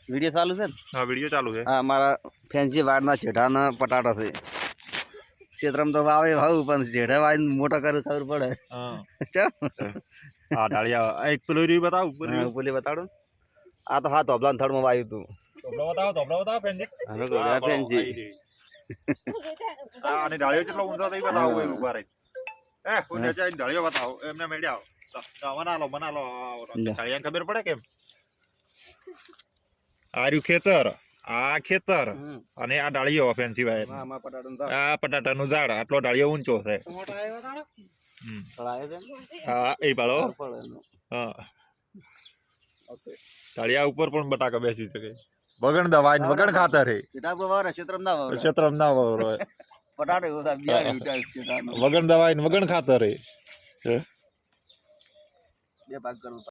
Video चालू है। हाँ वीडियो चालू है। हाँ हमारा फैंसी वाड़ना जेठाना पटाटा से क्षेत्र में तो वावे भाव पण जेठा वाई मोटा कर खबर पड़े। हाँ चल हाँ डालिया एक प्लोरी बताओ ऊपर बोले बता दो आ तो हाथ अबला थर्ड में वायु तू तोबला बताओ फैंजी हां गोड़ा फैंसी आ आणि डालियो કેટલો ઊંચો થઈ बताओ એ ઊભા રહી એ કોને જાય डालियो बताओ એમને મેડ્યા બના લો डालिया ખબર પડે કેમ આર્યુ ખેતર આ ખેતર અને આ ડાળીઓ ફેન્સી વાય આ પટાટાનું ઝાડ આટલો ડાળીઓ ઊંચો છે હા એ પાડો હા ડાળિયા ઉપર પણ બટાકા બેસી શકે વગણ દવાઈ વગણ ખાતર હે ક્ષેત્રમાં ના વગણ પટાટો વગણ દવાઈ વગણ ખાતર હે બે ભાગ કરું